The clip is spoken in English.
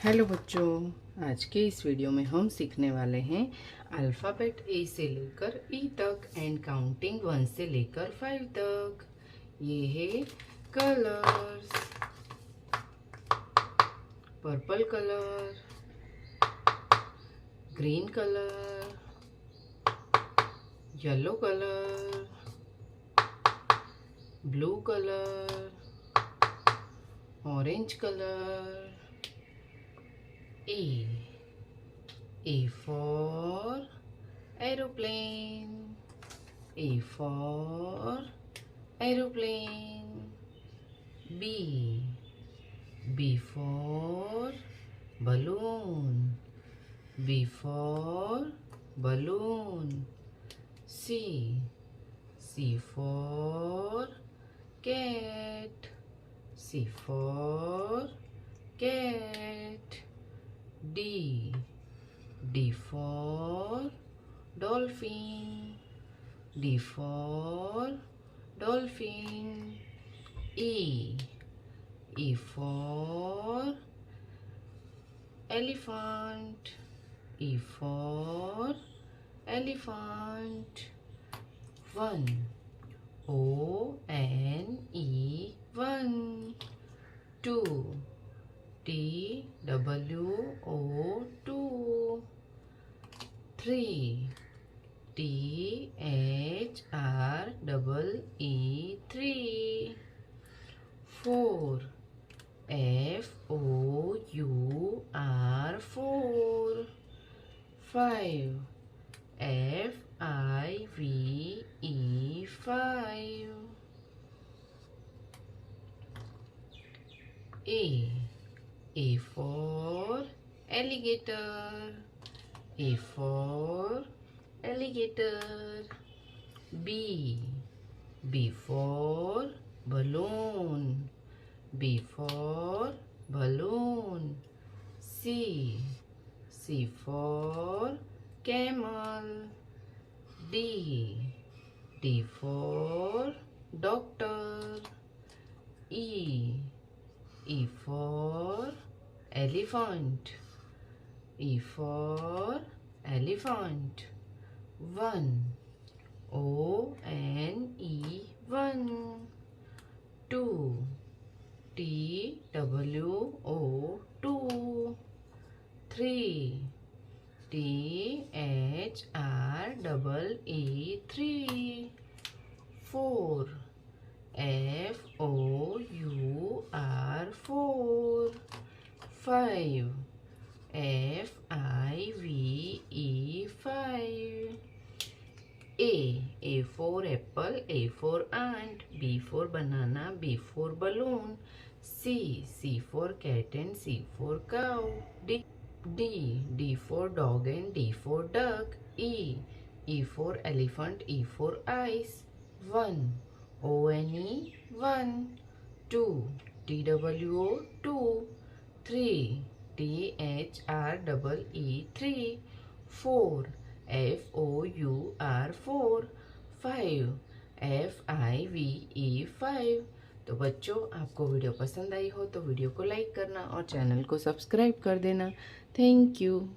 Hello बच्चों, आज के इस वीडियो में हम सीखने वाले हैं अल्फ़ाबेट ए से लेकर ई तक एंड काउंटिंग 1 से लेकर 5 तक। ये है colours. Purple colour, green colour, yellow colour, blue colour, orange colour. A for aeroplane. A for aeroplane. B for balloon. B for balloon. C for cat. C for cat. D for dolphin. D for dolphin. E for elephant. E for elephant. One. one. Two. TWO2. 3. THREE3. 4. FOUR4. 5. FIVE5. A for alligator. A for alligator. B for balloon. B for balloon. C for camel. D for doctor. E for elephant. E for elephant. One. ONE1. 2. TWO2. 3. THREE3. 4. FOUR4. 5. FIVE5. A for apple. A for ant. B for banana. B for balloon. C for cat and C for cow. D for dog and D for duck. E for elephant. E for ice. 1. ONE1. 2. TWO2. 3. THREE3. 4. FOUR4. 5. FIVE5। तो बच्चों, आपको video पसंद आई हो तो video को like करना और channel को सब्सक्राइब कर देना। Thank you.